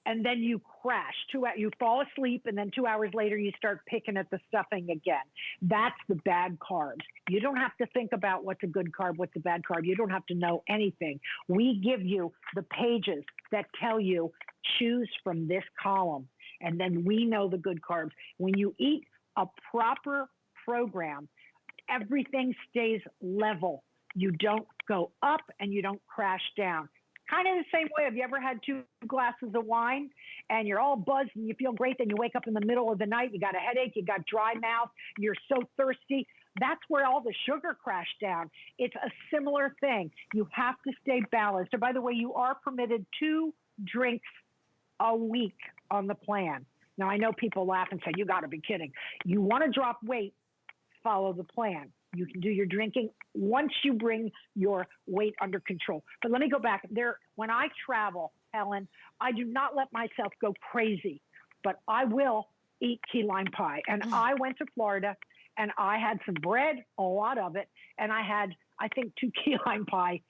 And then you crash. You fall asleep, and then 2 hours later, you start picking at the stuffing again. That's the bad carbs. You don't have to think about what's a good carb, what's a bad carb. You don't have to know anything. We give you the pages that tell you, choose from this column, and then we know the good carbs. When you eat a proper program, everything stays level. You don't go up and you don't crash down. Kind of the same way. Have you ever had 2 glasses of wine and you're all buzzed and you feel great, then you wake up in the middle of the night, you got a headache, you got dry mouth, you're so thirsty? That's where all the sugar crashed down. It's a similar thing. You have to stay balanced. And by the way, you are permitted 2 drinks a week on the plan. Now, I know people laugh and say, you got to be kidding. You want to drop weight, follow the plan. You can do your drinking once you bring your weight under control. But let me go back. When I travel, Helen, I do not let myself go crazy, but I will eat key lime pie. And I went to Florida, and I had some bread, a lot of it, and I had, I think, 2 key lime pie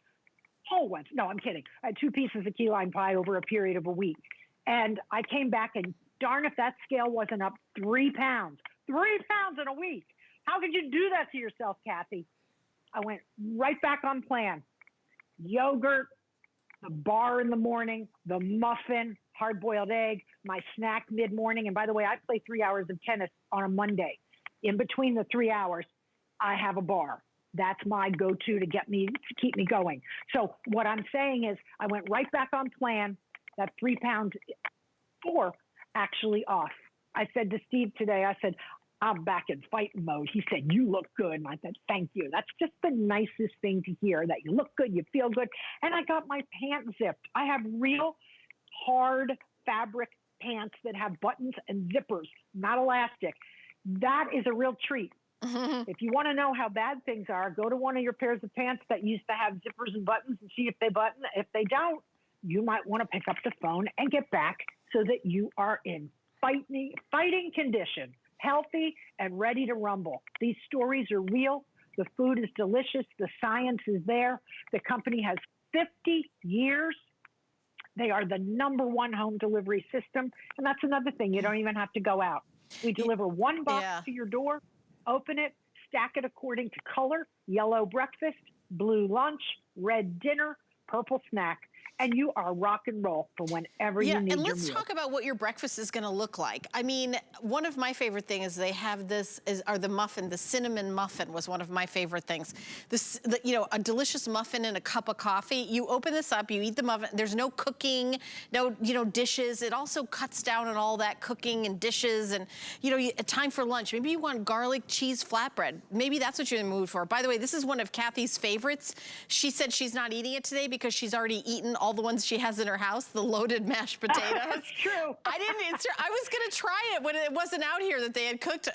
whole ones. No, I'm kidding. I had 2 pieces of key lime pie over a period of a week. And I came back, and darn if that scale wasn't up 3 pounds. 3 pounds in a week. How could you do that to yourself, Kathy? I went right back on plan. Yogurt, the bar in the morning, the muffin, hard-boiled egg, my snack mid-morning. And by the way, I play 3 hours of tennis on a Monday. In between the 3 hours, I have a bar. That's my go-to to keep me going. So what I'm saying is, I went right back on plan. That 3 pounds, 4 actually off. I said to Steve today, I said, I'm back in fighting mode. He said, you look good. And I said, thank you. That's just the nicest thing to hear, that you look good, you feel good. And I got my pants zipped. I have real hard fabric pants that have buttons and zippers, not elastic. That is a real treat. If you want to know how bad things are, go to one of your pairs of pants that used to have zippers and buttons and see if they button. If they don't, you might want to pick up the phone and get back so that you are in fighting condition, healthy and ready to rumble. These stories are real. The food is delicious. The science is there. The company has 50 years. They are the #1 home delivery system. And that's another thing. You don't even have to go out. We deliver 1 box to your door, open it, stack it according to color: yellow breakfast, blue lunch, red dinner, purple snack. And you are rock and roll for whenever you need your meal. And let's talk about what your breakfast is going to look like. I mean, one of my favorite things is they have the muffin. The cinnamon muffin was one of my favorite things. A delicious muffin and a cup of coffee. You open this up, you eat the muffin. There's no cooking, no dishes. It also cuts down on all that cooking and dishes, and time for lunch. Maybe you want garlic cheese flatbread. Maybe that's what you're in the mood for. By the way, this is one of Kathy's favorites. She said she's not eating it today because she's already eaten all the ones she has in her house, the loaded mashed potatoes. That's true. I was gonna try it when it wasn't out here that they had cooked,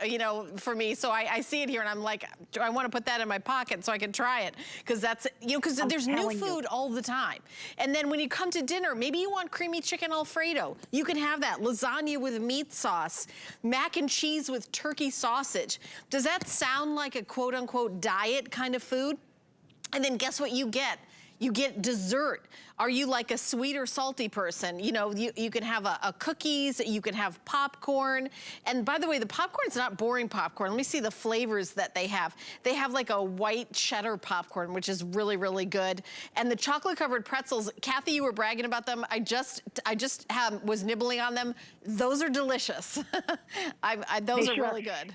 for me. So I see it here and I'm like, I want to put that in my pocket so I can try it, because that's, because there's new food all the time. And then when you come to dinner, maybe you want creamy chicken Alfredo. You can have that. Lasagna with meat sauce, mac and cheese with turkey sausage. Does that sound like a quote unquote diet kind of food? And then guess what you get? You get dessert. Are you like a sweet or salty person? You know, you can have a cookies, you can have popcorn. And by the way, the popcorn's not boring popcorn. Let me see the flavors that they have. They have like a white cheddar popcorn, which is really, really good. And the chocolate covered pretzels, Kathy, you were bragging about them. I just was nibbling on them. Those are delicious. Those are really good.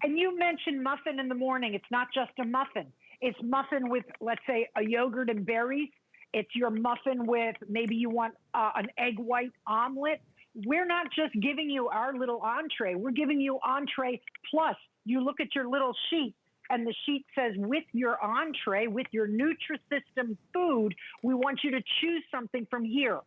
And you mentioned muffin in the morning. It's not just a muffin. It's muffin with, let's say, a yogurt and berries. It's your muffin with, maybe you want an egg white omelet. We're not just giving you our little entree. We're giving you entree plus. You look at your little sheet, and the sheet says, with your entree, with your Nutrisystem food, we want you to choose something from here.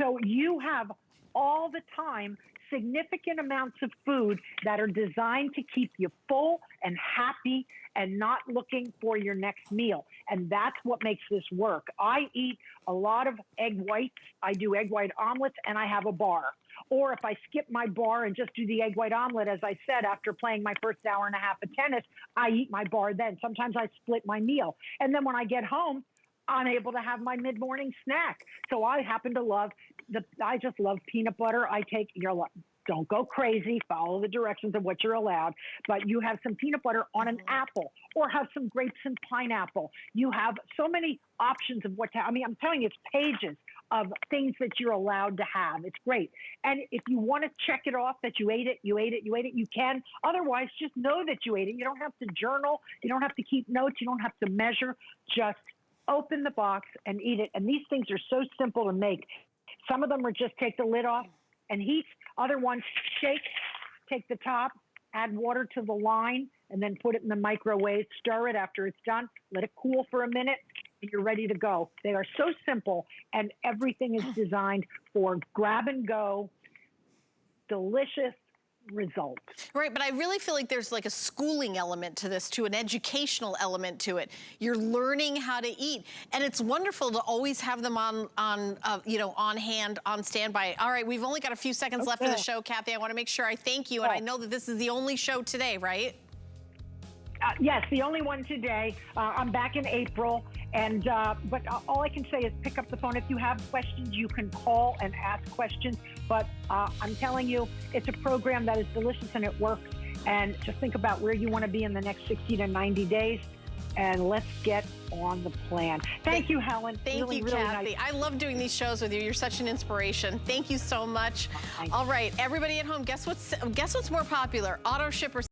So you have all the time significant amounts of food that are designed to keep you full and happy and not looking for your next meal. And that's what makes this work. I eat a lot of egg whites. I do egg white omelets, and I have a bar. Or if I skip my bar and just do the egg white omelet, as I said, after playing my first hour and a half of tennis, I eat my bar then. Sometimes I split my meal. And then when I get home, I'm able to have my mid-morning snack. So I happen to love I just love peanut butter. Don't go crazy, follow the directions of what you're allowed, but you have some peanut butter on an apple, or have some grapes and pineapple. You have so many options of what to, I mean, I'm telling you, it's pages of things that you're allowed to have. It's great. And if you want to check it off that you ate it, you can. Otherwise, just know that you ate it. You don't have to journal. You don't have to keep notes. You don't have to measure. Just open the box and eat it. And these things are so simple to make. Some of them are just take the lid off and heat. Other ones, shake, take the top, add water to the line, and then put it in the microwave. Stir it after it's done. Let it cool for a minute, and you're ready to go. They are so simple, and everything is designed for grab and go, delicious result. Right, but I really feel like there's like a schooling element to this too, an educational element to it. You're learning how to eat, and it's wonderful to always have them on hand, on standby. All right, we've only got a few seconds left of the show, Kathy. I want to make sure I thank you, and I know that this is the only show today, right? Yes, the only one today. I'm back in April, and but all I can say is pick up the phone. If you have questions, you can call and ask questions. But I'm telling you, it's a program that is delicious and it works. And just think about where you want to be in the next 60 to 90 days, and let's get on the plan. Thank you, Helen. Thank you, Kathy. Nice. I love doing these shows with you. You're such an inspiration. Thank you so much. All right, everybody at home, guess what's more popular? Auto ship or